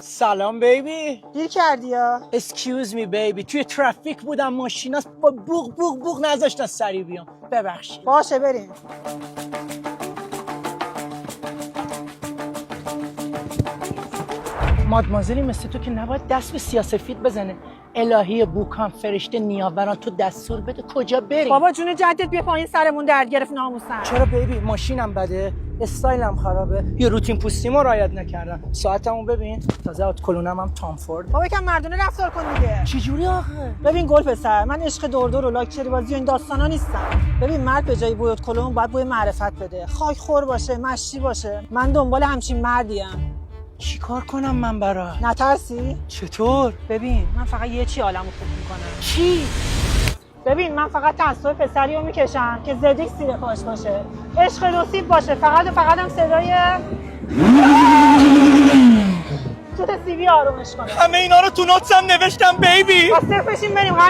سلام بیبی. دیر کردی یا؟ اسکیوز می بیبی، توی ترافیک بودم، ماشینا با بوق بوق بوق نذاشتن سریع بیام. ببخشید. باشه بریم. مادمازلی مثل تو که نباید دست به سیاه‌سفید بزنه. الهی بوکان فرشته نیاوران تو دستور بده کجا بریم. بابا جون جدت بیا پایین، سرمون درد گرفت ناموسن. چرا بیبی؟ ماشینم بده، استایلم خرابه، یه روتین پوستیمو رعایت نکردم. ساعتمو ببین، تازه اتکلونم هم تام فورد. بابا یکم مردونه رفتار کن دیگه. چجوری آخه؟ ببین گل پسر، من عشق دور و لاکچری بازی و این داستانا نیستم. ببین مرد به جای بوی اتکلون باید بوی معرفت بده، خاک خور باشه، مشتی باشه. من دنبال همچین مردیم. چیکار کنم من برات؟ نترسی؟ چطور؟ ببین من فقط یه چی عالمو خوب میکنم. چی؟ ببین من فقط تعصب پسری رو میکشم که زدیک زیر پاش باشه، عشق نصیب باشه، فقط هم صدای توت سیبی آرومش کنه. همه اینا رو تو نوتسم نوشتم بیبی. با صرف بشین بریم. بریم.